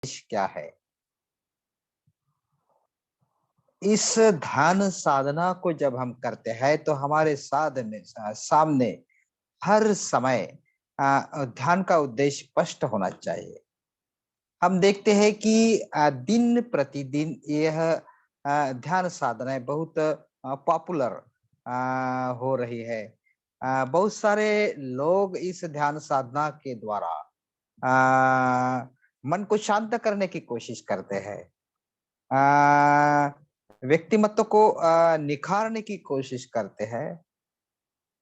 क्या है? इस ध्यान साधना को जब हम करते हैं तो हमारे सामने हर समय ध्यान का उद्देश्य स्पष्ट होना चाहिए। हम देखते हैं कि दिन प्रतिदिन यह ध्यान साधनाएं बहुत पॉपुलर हो रही है। बहुत सारे लोग इस ध्यान साधना के द्वारा मन को शांत करने की कोशिश करते हैं। व्यक्तिमत्व को निखारने की कोशिश करते हैं।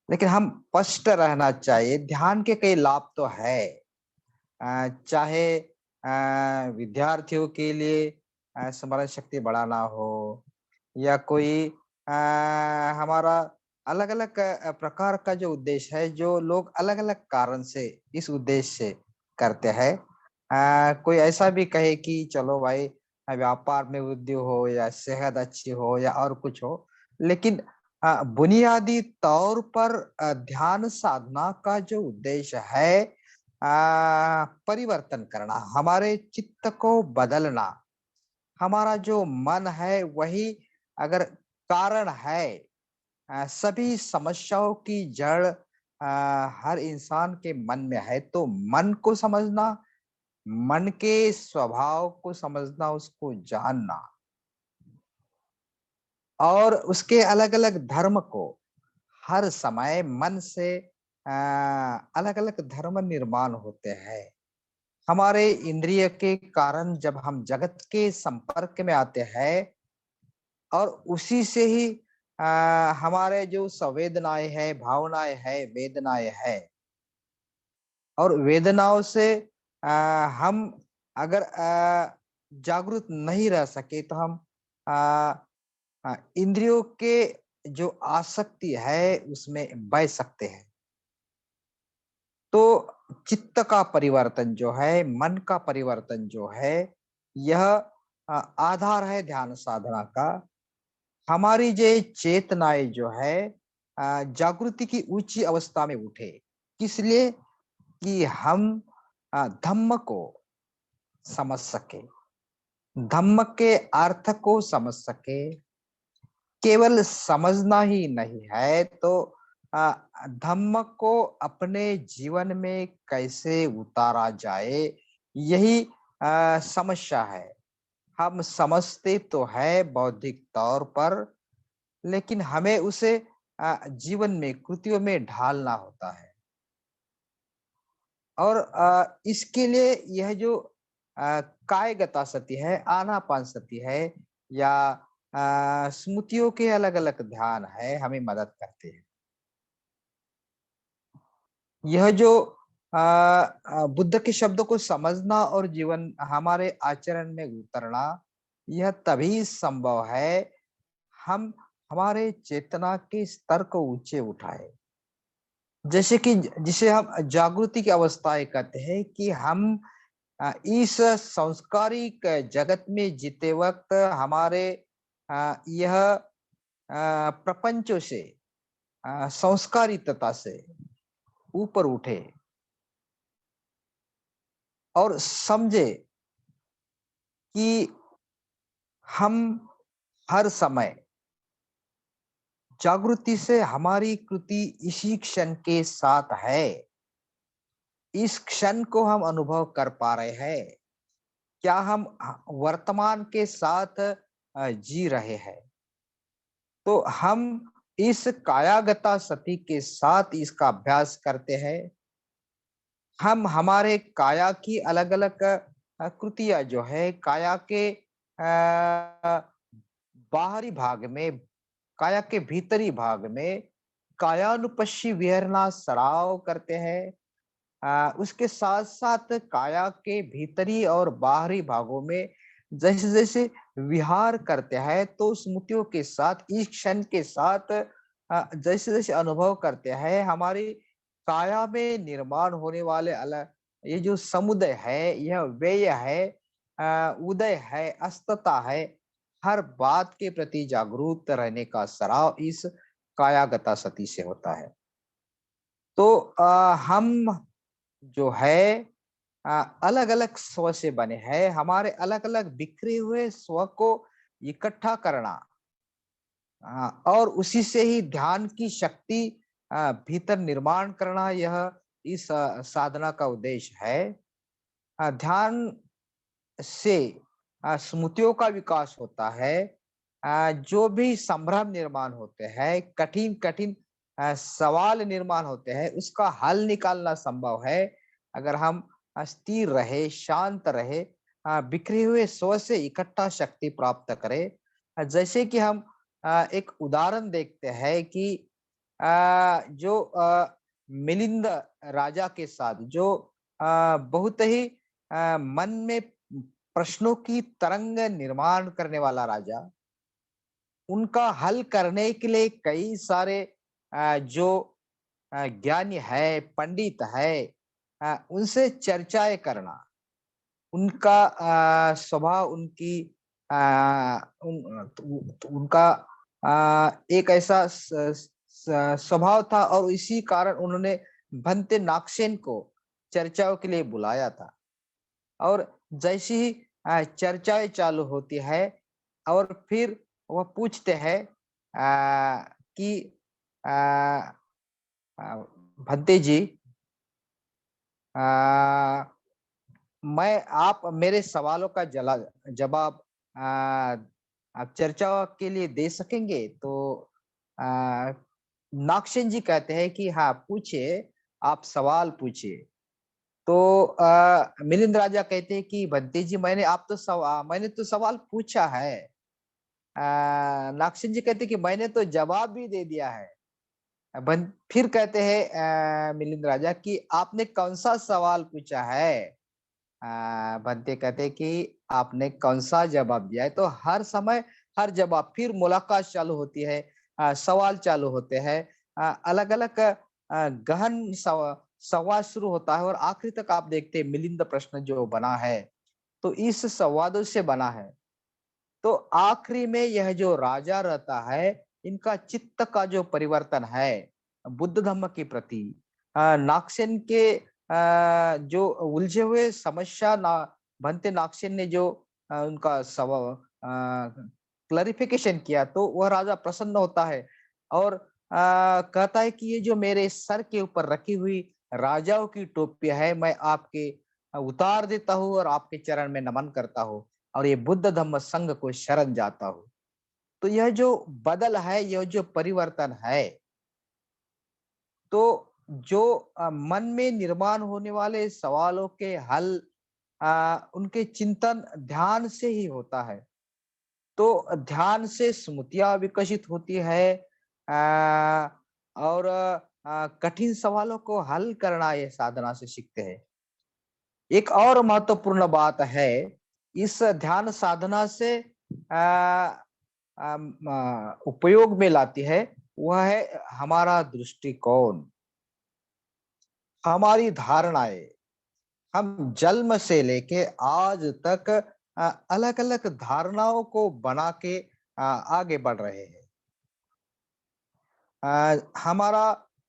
लेकिन हम स्पष्ट रहना चाहिए, ध्यान के कई लाभ तो है। चाहे विद्यार्थियों के लिए स्मरण शक्ति बढ़ाना हो या कोई हमारा अलग-अलग प्रकार का जो उद्देश्य है, जो लोग अलग-अलग कारण से इस उद्देश्य से करते हैं। कोई ऐसा भी कहे कि चलो भाई व्यापार में वृद्धि हो या सेहत अच्छी हो या और कुछ हो, लेकिन बुनियादी तौर पर ध्यान साधना का जो उद्देश्य है परिवर्तन करना, हमारे चित्त को बदलना, हमारा जो मन है वही अगर कारण है सभी समस्याओं की जड़ हर इंसान के मन में है, तो मन को समझना, मन के स्वभाव को समझना, उसको जानना और उसके अलग-अलग धर्म को हर समय मन से अलग-अलग धर्म निर्माण होते हैं। हमारे इंद्रिय के कारण जब हम जगत के संपर्क में आते हैं और उसी से ही हमारे जो संवेदनाएं हैं, भावनाएं हैं, वेदनाएं हैं और वेदनाओं से हम अगर जागरूक नहीं रह सके तो हम आ, इंद्रियों के जो आसक्ति है उसमें बह सकते हैं। तो चित्त का परिवर्तन जो है, मन का परिवर्तन जो है, यह आधार है ध्यान साधना का। हमारी जे चेतनाएँ जो है जागृति की ऊँची अवस्था में उठे। किस लिए? कि हम धम्म को समझ सके, धम्म के अर्थ को समझ सके। केवल समझना ही नहीं है तो अ, धम्म को अपने जीवन में कैसे उतारा जाए, यही समस्या है। हम समझते तो है बौद्धिक तौर पर, लेकिन हमें उसे जीवन में, कृतियों में ढालना होता है। और इसके लिए यह जो कायगता सती है, आनापानसति है या स्मृतियों के अलग-अलग ध्यान है, हमें मदद करते हैं। यह जो बुद्ध के शब्दों को समझना और जीवन हमारे आचरण में उतरना, यह तभी संभव है, हम हमारे चेतना के स्तर को ऊँचे उठाएँ। जैसे कि जिसे हम जागृति की अवस्थाएँ कहते हैं कि हम इस सांस्कारिक जगत में जीते वक़्त हमारे यह प्रपंचों से संस्कारितता से ऊपर उठे और समझे कि हम हर समय जागृति से हमारी कृति इसी क्षण के साथ है। इस क्षण को हम अनुभव कर पा रहे हैं। क्या हम वर्तमान के साथ जी रहे हैं? तो हम इस कायागता सती के साथ इसका अभ्यास करते हैं। हम हमारे काया की अलग-अलग कृतियाँ जो है काया के बाहरी भाग में, काया के भीतरी भाग में कायानुपस्सी विहरना सराव करते हैं। उसके साथ-साथ काया के भीतरी और बाहरी भागों में जैसे-जैसे विहार करते हैं, तो स्मृतियों के साथ, इस क्षण के साथ जैसे-जैसे अनुभव करते हैं, हमारी काया में निर्माण होने वाले ये जो समुदय है, यह व्यय है, उदय है, अस्तता है, हर बात के प्रति जागरूक रहने का सराव इस कायागता सती से होता है। तो हम जो है अलग अलग स्व से बने हैं। हमारे अलग अलग बिखरे हुए स्व को इकट्ठा करना, और उसी से ही ध्यान की शक्ति भीतर निर्माण करना, यह इस साधना का उद्देश्य है। ध्यान से स्मृतियों का विकास होता है। जो भी संभ्रम निर्माण होते हैं, कठिन कठिन सवाल निर्माण होते हैं, उसका हल निकालना संभव है अगर हम स्थिर रहे, शांत रहे, बिखरे हुए स्व से इकट्ठा शक्ति प्राप्त करें। जैसे कि हम एक उदाहरण देखते हैं कि जो मिलिंद राजा के साथ जो बहुत ही मन में प्रश्नों की तरंग निर्माण करने वाला राजा, उनका हल करने के लिए कई सारे जो ज्ञानी है, पंडित है, उनसे चर्चाएँ करना, उनका स्वभाव, उनकी उनका एक ऐसा स्वभाव था और इसी कारण उन्होंने भंते नागसेन को चर्चाओं के लिए बुलाया था। और जैसे ही चर्चाएँ चालू होती है और फिर वह पूछते हैं कि अ अ, भंते जी, अ, मैं आप मेरे सवालों का जवाब आप चर्चा के लिए दे सकेंगे? तो अ, नागसेन जी कहते हैं कि हाँ, पूछिए, आप सवाल पूछिए। तो मिलिंद राजा कहते हैं कि बंटी जी, मैंने तो सवाल पूछा है। नागसेन जी कहते हैं कि मैंने तो जवाब भी दे दिया है। फिर कहते हैं मिलिंद राजा कि आपने कौन-सा सवाल पूछा है? बंते कहते हैं कि आपने कौन-सा जवाब दिया है? तो हर समय हर जवाब, फिर मुलाकात चालू होती है, सवाल चालू होते हैं, अलग-अलग गहन संवाद शुरू होता है और आखिर तक आप देखते हैं मिलिंद प्रश्न जो बना है, तो इस संवादों से बना है। तो आखिरी में यह जो राजा रहता है, इनका चित्त का जो परिवर्तन है, बुद्ध धम्म के प्रति, नागसेन के जो उलझे हुए समस्या ना भंते नागसेन ने जो उनका क्लैरिफिकेशन किया, तो वह राजा प्रसन्न होता है और कहता है कि ये जो मेरे सर के ऊपर रखी हुई राजाओं की टोपी है, मैं आपके उतार देता हूँ और आपके चरण में नमन करता हूँ और ये बुद्ध धम्म संघ को शरण जाता हूँ। तो यह जो बदल है, यह जो परिवर्तन है, तो जो मन में निर्माण होने वाले सवालों के हल, उनके चिंतन ध्यान से ही होता है। तो ध्यान से स्मृतियाँ विकसित होती है, और कठिन सवालों को हल करना ये साधना से सीखते हैं। एक और महत्वपूर्ण बात है, इस ध्यान साधना से उपयोग में लाती है, वह है हमारा दृष्टिकोण, हमारी धारणाएँ। हम जन्म से लेके आज तक अलग-अलग धारणाओं को बना के आगे बढ़ रहे हैं। हमारा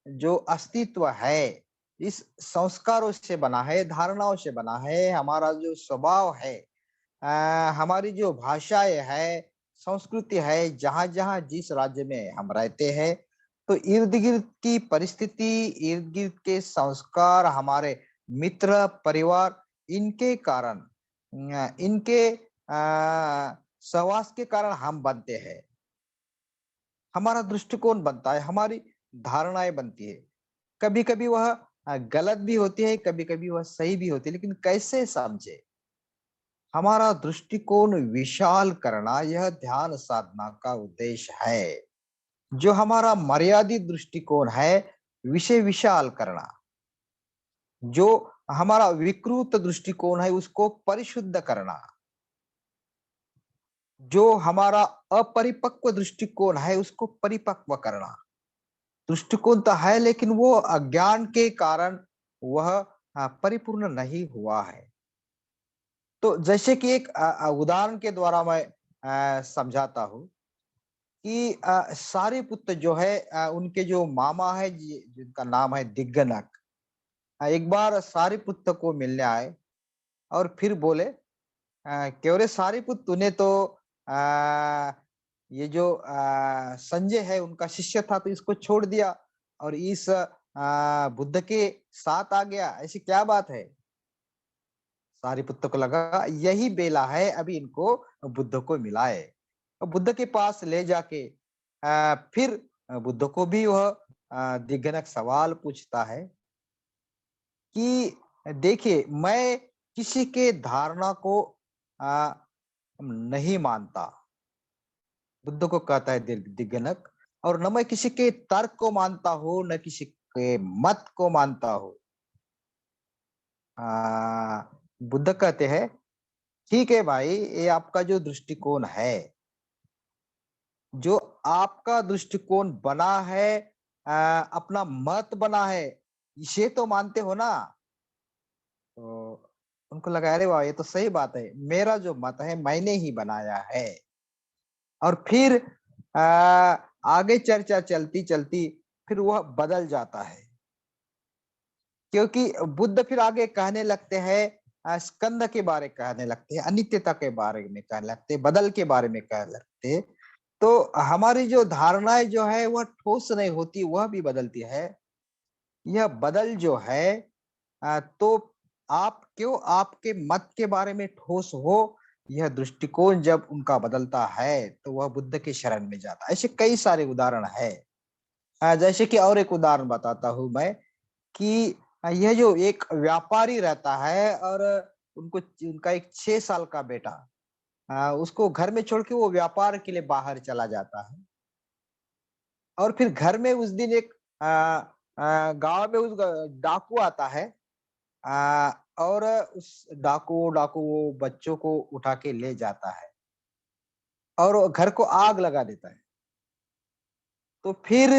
जो अस्तित्व है, इस संस्कारों से बना है, धारणाओं से बना है, हमारा जो स्वभाव है, अ, हमारी जो भाषाएँ है, संस्कृति है, जहाँ-जहाँ जिस राज्य में हम रहते हैं, तो इर्द-गिर्द की परिस्थिति, इर्द-गिर्द के संस्कार, हमारे मित्र, परिवार, इनके कारण, इनके सहवास के कारण हम बनते हैं। हमारा दृष्टिकोण बनता है, हमारी धारणाएँ बनती है। कभी-कभी वह गलत भी होती है, कभी-कभी वह सही भी होती है, लेकिन कैसे समझे? हमारा दृष्टिकोण विशाल करना, यह ध्यान साधना का उद्देश्य है। जो हमारा मर्यादित दृष्टिकोण है, विषय विशाल करना। जो हमारा विकृत दृष्टिकोण है, उसको परिशुद्ध करना। जो हमारा अपरिपक्व दृष्टिकोण है, उसको परिपक्व करना। दृष्टिकोण तो है, लेकिन वो अज्ञान के कारण वह परिपूर्ण नहीं हुआ है। तो जैसे कि एक उदाहरण के द्वारा मैं समझाता हूँ कि सारिपुत्त जो है, उनके जो मामा है जिनका नाम है दिग्गनक, एक बार सारिपुत्त को मिलने आए और फिर बोले, क्यों रे सारिपुत, तूने तो ये जो संजय है उनका शिष्य था तो इसको छोड़ दिया और इस बुद्ध के साथ आ गया, ऐसी क्या बात है? सारिपुत्त को लगा यही बेला है, अभी इनको बुद्ध को मिलाए। और बुद्ध के पास ले जाके फिर बुद्ध को भी वह दिग्गनक सवाल पूछता है कि देखिए, मैं किसी के धारणा को आ, नहीं मानता, बुद्ध को कहता है दिग्गनक, और न मैं किसी के तर्क को मानता हूँ, न किसी के मत को मानता हूँ। बुद्ध कहते हैं, ठीक है भाई, ये आपका जो दृष्टिकोण है, जो आपका दृष्टिकोण बना है, अपना मत बना है, इसे तो मानते हो ना? तो उनको लगा, अरे वाह, ये तो सही बात है, मेरा जो मत है मैंने ही बनाया है। और फिर आ, आगे चर्चा चलती चलती फिर वह बदल जाता है, क्योंकि बुद्ध फिर आगे कहने लगते हैं, स्कंद के बारे कहने लगते हैं, अनित्यता के बारे में कहने लगते हैं, बदल के बारे में कहने लगते हैं। तो हमारी जो धारणाएं जो है वह ठोस नहीं होती, वह भी बदलती है। यह बदल जो है, तो आप क्यों आपके मत के बारे में ठोस हो, यह दृष्टिकोण जब उनका बदलता है तो वह बुद्ध के शरण में जाता है। ऐसे कई सारे उदाहरण है। जैसे कि और एक उदाहरण बताता हूं मैं कि यह जो एक व्यापारी रहता है और उनको उनका एक 6 साल का बेटा, उसको घर में छोड़ के वो व्यापार के लिए बाहर चला जाता है। और फिर घर में उस दिन एक गांव में उस डाकू आता है, और उस डाकू डाकू वो बच्चों को उठा के ले जाता है और वो घर को आग लगा देता है। तो फिर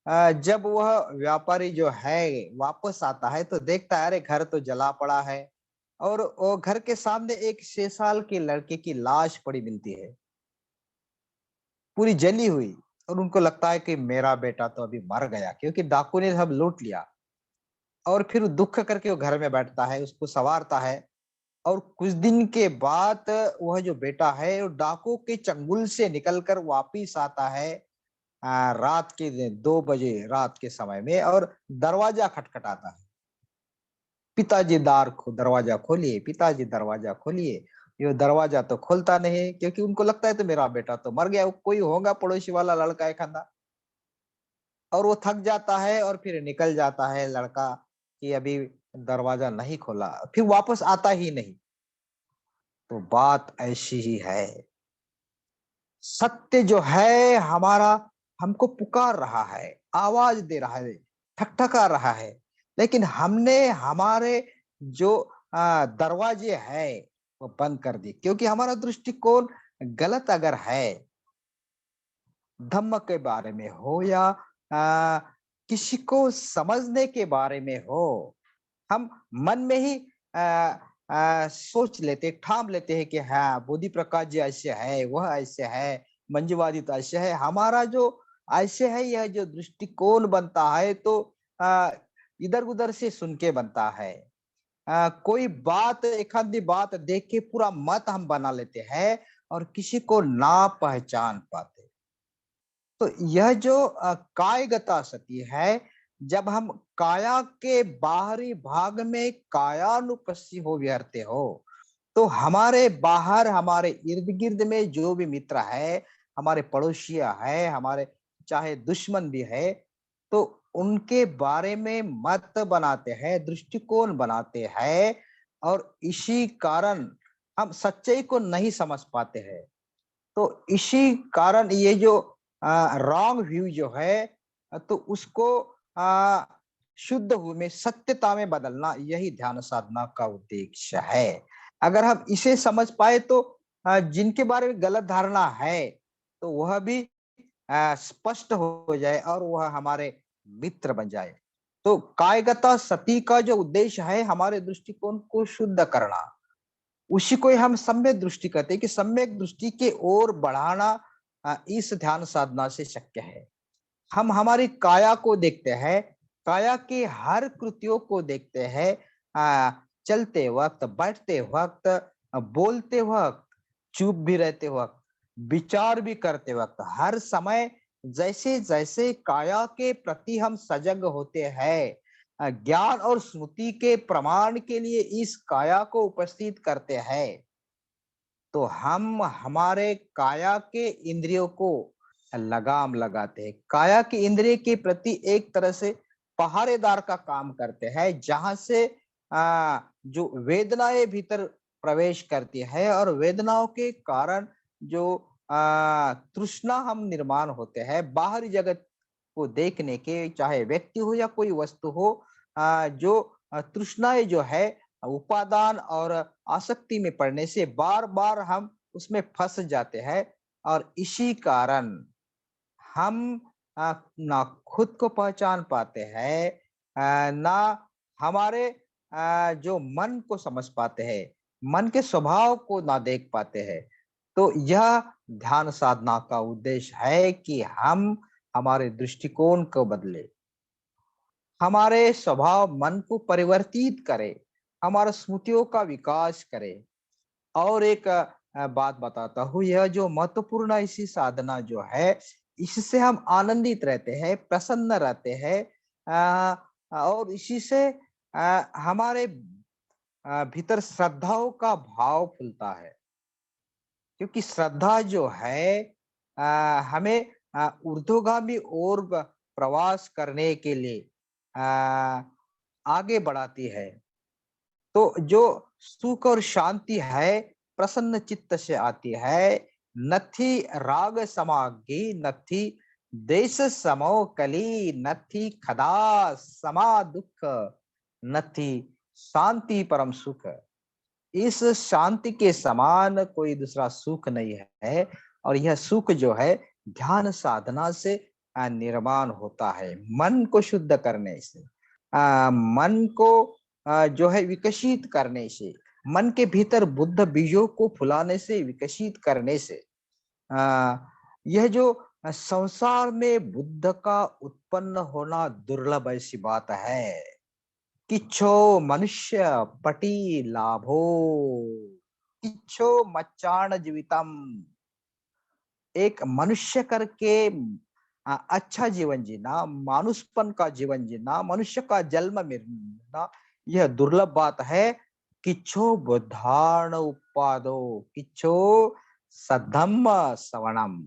जब वह व्यापारी जो है वापस आता है तो देखता है, अरे घर तो जला पड़ा है और वो घर के सामने एक 6 साल के लड़के की लाश पड़ी मिलती है, पूरी जली हुई। और उनको लगता है कि मेरा बेटा तो अभी मर गया, क्योंकि डाकू ने सब लूट लिया। और फिर दुख करके वो घर में बैठता है, उसको संवारता है। और कुछ दिन के बाद वह जो बेटा है वो डाकू के चंगुल से निकलकर वापिस आता है, रात के 2 बजे रात के समय में, और दरवाजा खटखटाता है। पिताजी दरवाजा खोलिए, पिताजी दरवाजा खोलिए। ये दरवाजा तो खोलता नहीं, क्योंकि उनको लगता है तो मेरा बेटा तो मर गया, कोई होगा पड़ोसी वाला लड़का एक आधा। और वो थक जाता है और फिर निकल जाता है लड़का कि अभी दरवाजा नहीं खोला, फिर वापस आता ही नहीं। तो बात ऐसी ही है, सत्य जो है हमारा हमको पुकार रहा है, आवाज दे रहा है, ठकठका रहा है, लेकिन हमने हमारे जो दरवाजे है वो बंद कर दिए, क्योंकि हमारा दृष्टिकोण गलत अगर है, धम्म के बारे में हो या किसी को समझने के बारे में हो, हम मन में ही सोच लेते, ठान लेते हैं कि हाँ, बोधि प्रकाश जी ऐसे है, वह ऐसे है, मंजुवादी तो ऐसे है, हमारा जो ऐसे है, यह जो दृष्टिकोण बनता है तो इधर उधर से सुन के बनता है। कोई बात, एक आधी बात देख के पूरा मत हम बना लेते हैं और किसी को ना पहचान पाते। तो यह जो कायगता सती है, जब हम काया के बाहरी भाग में कायानुपस्सी हो विहरते हो, तो हमारे बाहर, हमारे इर्द गिर्द में जो भी मित्र है, हमारे पड़ोसिया है, हमारे चाहे दुश्मन भी है, तो उनके बारे में मत बनाते हैं, दृष्टिकोण बनाते हैं। और इसी कारण हम सच्चाई को नहीं समझ पाते हैं। तो इसी कारण ये जो रॉन्ग व्यू जो है, तो उसको आ, शुद्ध में, सत्यता में बदलना, यही ध्यान साधना का उद्देश्य है। अगर हम इसे समझ पाए तो जिनके बारे में गलत धारणा है तो वह भी स्पष्ट हो जाए और वह हमारे मित्र बन जाए। तो कायगता सती का जो उद्देश्य है, हमारे दृष्टिकोण को शुद्ध करना, उसी को हम सम्यक दृष्टि कहते हैं कि सम्यक दृष्टि के ओर बढ़ाना इस ध्यान साधना से शक्य है। हम हमारी काया को देखते हैं, काया के हर कृतियों को देखते हैं, चलते वक्त, बैठते वक्त, बोलते वक्त, चुप भी रहते वक्त, विचार भी करते वक्त, हर समय जैसे जैसे काया के प्रति हम सजग होते हैं, ज्ञान और स्मृति के प्रमाण के लिए इस काया को उपस्थित करते हैं, तो हम हमारे काया के इंद्रियों को लगाम लगाते हैं। काया की इंद्रिय के प्रति एक तरह से पहरेदार का काम करते हैं, जहां से जो वेदनाएं भीतर प्रवेश करती है और वेदनाओं के कारण जो तृष्णा हम निर्माण होते हैं बाहरी जगत को देखने के, चाहे व्यक्ति हो या कोई वस्तु हो, जो तृष्णाएं जो है उपादान और आसक्ति में पड़ने से बार बार हम उसमें फंस जाते हैं, और इसी कारण हम ना खुद को पहचान पाते हैं, ना हमारे जो मन को समझ पाते हैं, मन के स्वभाव को ना देख पाते हैं। तो यह ध्यान साधना का उद्देश्य है कि हम हमारे दृष्टिकोण को बदले, हमारे स्वभाव मन को परिवर्तित करे, हमारा स्मृतियों का विकास करे। और एक बात बताता हूँ, यह जो महत्वपूर्ण इसी साधना जो है, इससे हम आनंदित रहते हैं, प्रसन्न रहते हैं, और इसी से हमारे भीतर श्रद्धाओं का भाव फूलता है, क्योंकि श्रद्धा जो है हमें ऊर्ध्वगामी और प्रवास करने के लिए आगे बढ़ाती है। तो जो सुख और शांति है प्रसन्न चित्त से आती है, नथी राग समागी, नथी देश समो कली, नथी खदा समा दुख, नथी शांति परम सुख। इस शांति के समान कोई दूसरा सुख नहीं है, और यह सुख जो है ध्यान साधना से निर्माण होता है, मन को शुद्ध करने से, मन को जो है विकसित करने से, मन के भीतर बुद्ध बीजों को फुलाने से, विकसित करने से, यह जो संसार में बुद्ध का उत्पन्न होना दुर्लभ ऐसी बात है। किच्छो मनुष्य पटी लाभो, किच्छो मच्चाण जीवितम। एक मनुष्य करके अच्छा जीवन जीना, मानुषपन का जीवन जीना, मनुष्य का जन्म मिलना, यह दुर्लभ बात है। किच्छो बुद्धान उपादो, किच्छो सद्धम्म सवणम।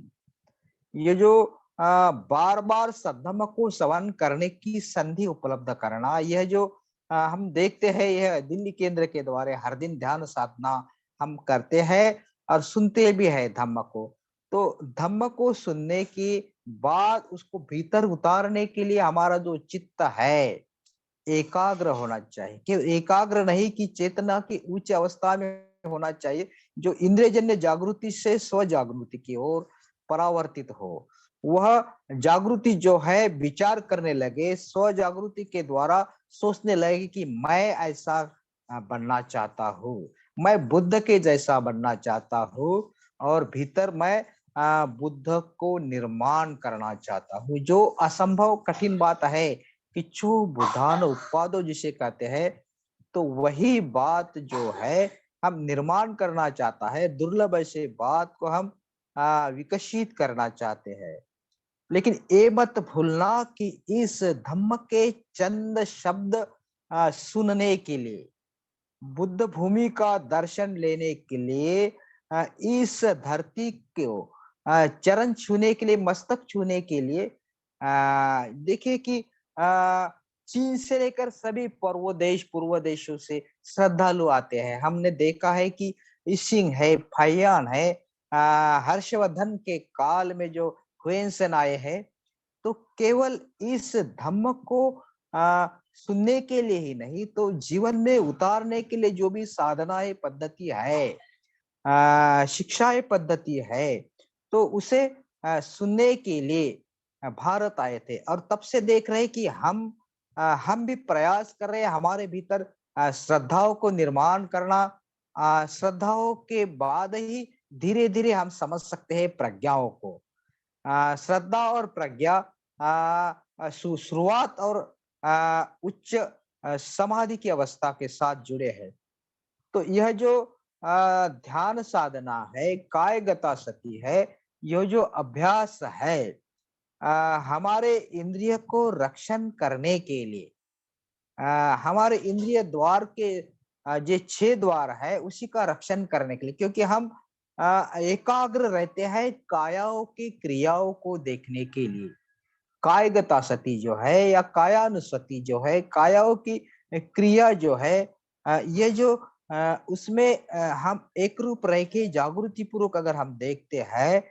ये जो बार बार सद्धम्म को सवन करने की संधि उपलब्ध करना, यह जो हम देखते हैं, यह दिल्ली केंद्र के द्वारा हर दिन ध्यान साधना हम करते हैं और सुनते भी है धम्म को। तो धम्म को सुनने के बाद उसको भीतर उतारने के लिए हमारा जो चित्त है एकाग्र होना चाहिए, कि एकाग्र नहीं कि चेतना की उच्च अवस्था में होना चाहिए, जो इंद्रियजन्य जागृति से स्व जागृति की ओर परावर्तित हो। वह जागृति जो है विचार करने लगे, स्व जागृति के द्वारा सोचने लगे कि मैं ऐसा बनना चाहता हूँ, मैं बुद्ध के जैसा बनना चाहता हूँ, और भीतर मैं बुद्ध को निर्माण करना चाहता हूँ। जो असंभव कठिन बात है, किच्छु बुधान उत्पादो जिसे कहते हैं, तो वही बात जो है हम निर्माण करना चाहता है, दुर्लभ ऐसे बात को हम विकसित करना चाहते हैं। लेकिन ये मत भूलना कि इस धम्म के चंद शब्द सुनने के लिए, बुद्ध भूमि का दर्शन लेने के लिए, इस धरती को चरण छूने के लिए, मस्तक छूने के लिए, देखिए कि चीन से लेकर सभी पूर्व देशों से श्रद्धालु आते हैं। हमने देखा है कि इशिंग है, फाइयान है, हर्षवर्धन के काल में जो हुएनसेन आए हैं, तो केवल इस धम्म को सुनने के लिए ही नहीं, तो जीवन में उतारने के लिए जो भी साधनाएं पद्धति है, शिक्षाएं पद्धति है, तो उसे सुनने के लिए भारत आए थे। और तब से देख रहे कि हम भी प्रयास कर रहे हैं हमारे भीतर श्रद्धाओं को निर्माण करना। श्रद्धाओं के बाद ही धीरे धीरे हम समझ सकते हैं प्रज्ञाओं को। श्रद्धा और प्रज्ञा शुरुआत और उच्च समाधि की अवस्था के साथ जुड़े हैं। तो यह जो ध्यान साधना है, कायगता सती है, यह जो अभ्यास है अ, हमारे इंद्रिय को रक्षण करने के लिए, हमारे इंद्रिय द्वार के जो 6 द्वार है उसी का रक्षण करने के लिए, क्योंकि हम एकाग्र रहते हैं कायाओं की क्रियाओं को देखने के लिए। कायगता सती जो है या कायानुसती जो है, कायाओं की क्रिया जो है, ये जो उसमें हम एक रूप रह के जागृति पूर्वक अगर हम देखते हैं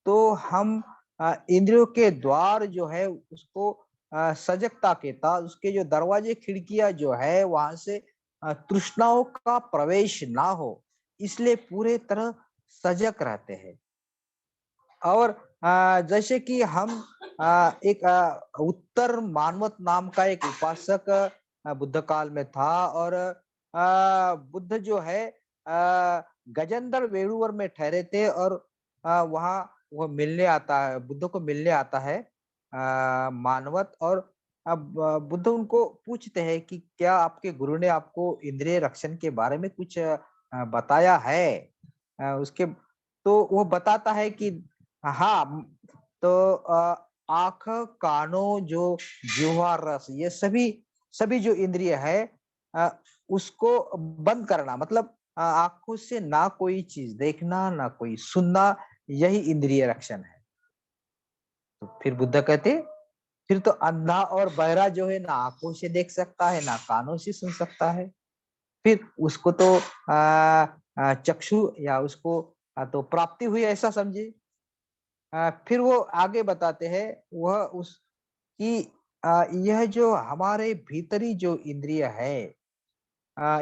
तो हम इंद्रियों के द्वार जो है उसको सजगता के साथ, उसके जो दरवाजे खिड़कियां जो है वहां से तृष्णाओं का प्रवेश ना हो, इसलिए पूरे तरह सजग रहते हैं। और जैसे कि हम एक उत्तर मानवत नाम का एक उपासक बुद्ध काल में था, और बुद्ध जो है गजेंद्र वेणुवर में ठहरे थे, और वहाँ वो मिलने आता है, बुद्ध को मिलने आता है मानवत। और अब बुद्ध उनको पूछते हैं कि क्या आपके गुरु ने आपको इंद्रिय रक्षण के बारे में कुछ बताया है? उसके तो वो बताता है कि हाँ, तो आँख, कानों, जो जिह्वा, रस, ये सभी सभी जो इंद्रिय है अ, उसको बंद करना, मतलब आँखों से ना कोई चीज देखना, ना कोई सुनना, यही इंद्रिय रक्षण है। तो फिर बुद्ध कहते, फिर तो अंधा और बहरा जो है ना आँखों से देख सकता है, ना कानों से सुन सकता है। फिर उसको तो चक्षु या उसको तो प्राप्ति हुई ऐसा समझे। फिर वो आगे बताते हैं, वह उस कि यह जो हमारे भीतरी जो इंद्रिय है,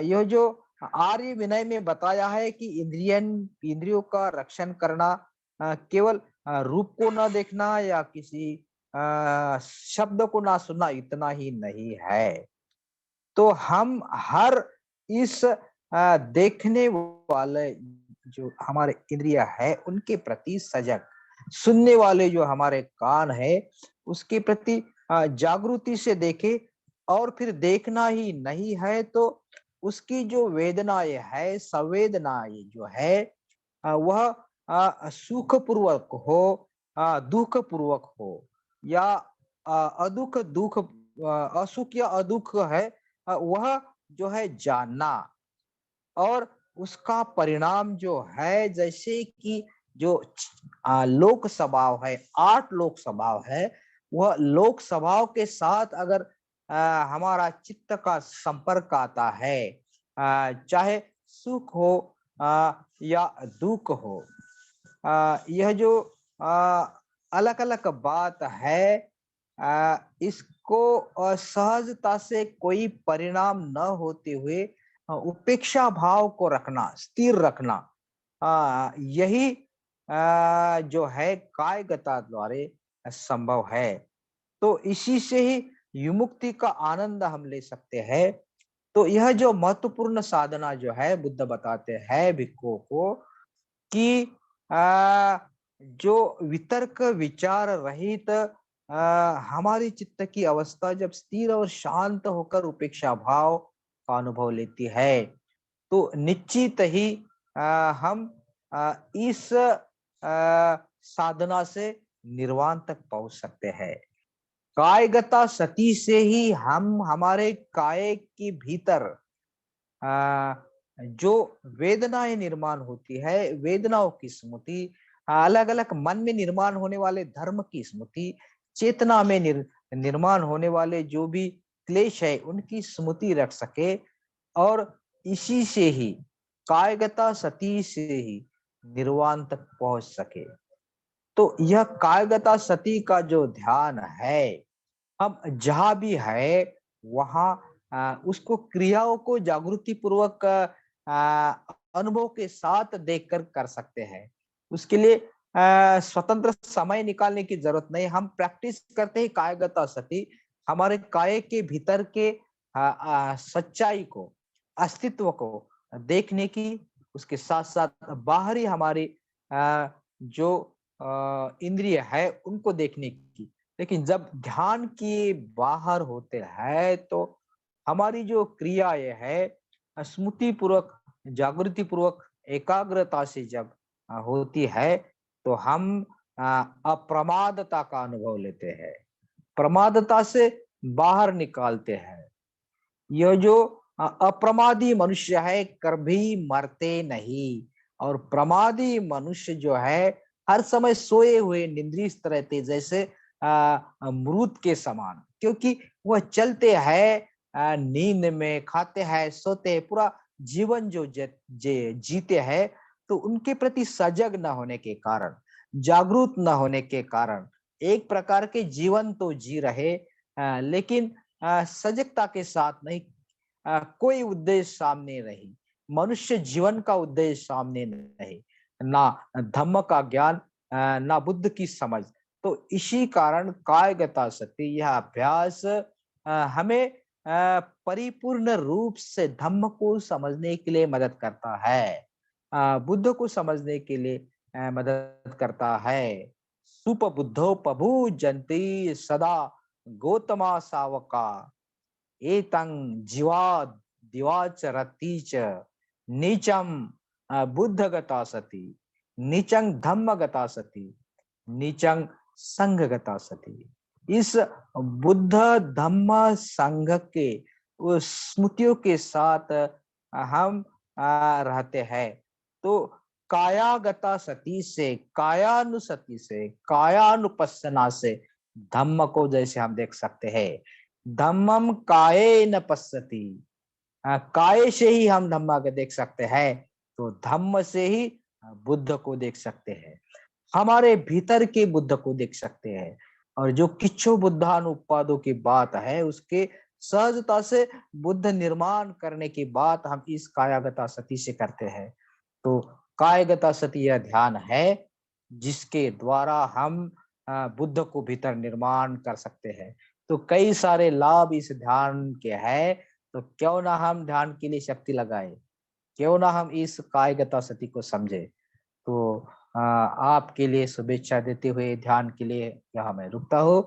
यह जो आर्य विनय में बताया है कि इंद्रियों का रक्षण करना केवल रूप को ना देखना या किसी शब्द को ना सुनना इतना ही नहीं है। तो हम हर इस देखने वाले जो हमारे इंद्रिय है उनके प्रति सजग, सुनने वाले जो हमारे कान है उसके प्रति जागृति से देखे। और फिर देखना ही नहीं है तो उसकी जो वेदनाएं है, संवेदनाएं जो है वह सुख पूर्वक हो, दुख पूर्वक हो, या अदुख दुख, असुख या अदुख है, वह जो है जानना। और उसका परिणाम जो है, जैसे कि जो लोक स्वभाव है, 8 लोक स्वभाव है, वह लोक स्वभाव के साथ अगर हमारा चित्त का संपर्क आता है, चाहे सुख हो या दुख हो, यह जो अलग अलग बात है, इसको सहजता से कोई परिणाम न होते हुए उपेक्षा भाव को रखना, स्थिर रखना, यही जो है कायगता द्वारे संभव है। तो इसी से ही विमुक्ति का आनंद हम ले सकते हैं। तो यह जो महत्वपूर्ण साधना जो है बुद्ध बताते हैं भिक्षुओं को कि जो वितर्क विचार रहित हमारी चित्त की अवस्था जब स्थिर और शांत होकर उपेक्षा भाव का अनुभव लेती है, तो निश्चित ही हम इस साधना से निर्वाण तक पहुंच सकते हैं। कायगता सती से ही हम हमारे काय के भीतर आ, जो वेदनाएं निर्माण होती है, वेदनाओं की स्मृति, अलग अलग मन में निर्माण होने वाले धर्म की स्मृति, चेतना में निर्माण होने वाले जो भी क्लेश है उनकी स्मृति रख सके। और इसी से ही कायगता सती से ही निर्वाण तक पहुंच सके। तो यह कायगता सती का जो ध्यान है, हम जहां भी है वहां उसको क्रियाओं को जागृति पूर्वक अनुभव के साथ देखकर कर सकते हैं। उसके लिए स्वतंत्र समय निकालने की जरूरत नहीं, हम प्रैक्टिस करते ही कायगता सती हमारे काय के भीतर के सच्चाई को, अस्तित्व को देखने की, उसके साथ साथ बाहरी हमारी जो इंद्रिय है उनको देखने की। लेकिन जब ध्यान के बाहर होते हैं तो हमारी जो क्रिया ये है स्मृति पूर्वक, जागृति पूर्वक, एकाग्रता से जब होती है तो हम अप्रमादता का अनुभव लेते हैं, प्रमादता से बाहर निकालते हैं। यह जो अप्रमादी मनुष्य है कभी मरते नहीं, और प्रमादी मनुष्य जो है हर समय सोए हुए निद्रिस्त रहते, जैसे मृत के समान, क्योंकि वह चलते हैं नींद में, खाते हैं, सोते हैं, पूरा जीवन जो जीते हैं। तो उनके प्रति सजग न होने के कारण, जागरूक न होने के कारण एक प्रकार के जीवन तो जी रहे, लेकिन सजगता के साथ नहीं, कोई उद्देश्य सामने नहीं, मनुष्य जीवन का उद्देश्य सामने नहीं, ना धम्म का ज्ञान, ना बुद्ध की समझ। तो इसी कारण कायगता शक्ति यह अभ्यास हमें परिपूर्ण रूप से धम्म को समझने के लिए मदद करता है, बुद्ध को समझने के लिए मदद करता है। सुप बुद्धो पभु जंती सदा गौतमा सावका, एतं जीवा दिवाचरति च नीचम बुद्धगता सति, नीचं धम्मगता सति, नीचं संघगता सति। इस बुद्ध धम्म संघ के उस स्मृतियों के साथ हम रहते हैं। तो कायागता सती से, कायानुसति से, कायानुपස්සना से धम्म को जैसे हम देख सकते हैं, धम्मम काये न पश्यति, काय से ही हम धम्मा को देख सकते हैं, तो धम्म से ही बुद्ध को देख सकते हैं, हमारे भीतर के बुद्ध को देख सकते हैं। और जो किच्छु बुद्धानुपादों की बात है उसके सहजता से बुद्ध निर्माण करने की बात हम इस कायागता सती से करते हैं। तो कायगता सती यह ध्यान है जिसके द्वारा हम बुद्ध को भीतर निर्माण कर सकते हैं। तो कई सारे लाभ इस ध्यान के हैं, तो क्यों ना हम ध्यान के लिए शक्ति लगाए, क्यों ना हम इस कायगता सती को समझे। तो आपके लिए शुभेच्छा देते हुए ध्यान के लिए यहाँ मैं रुकता हूँ।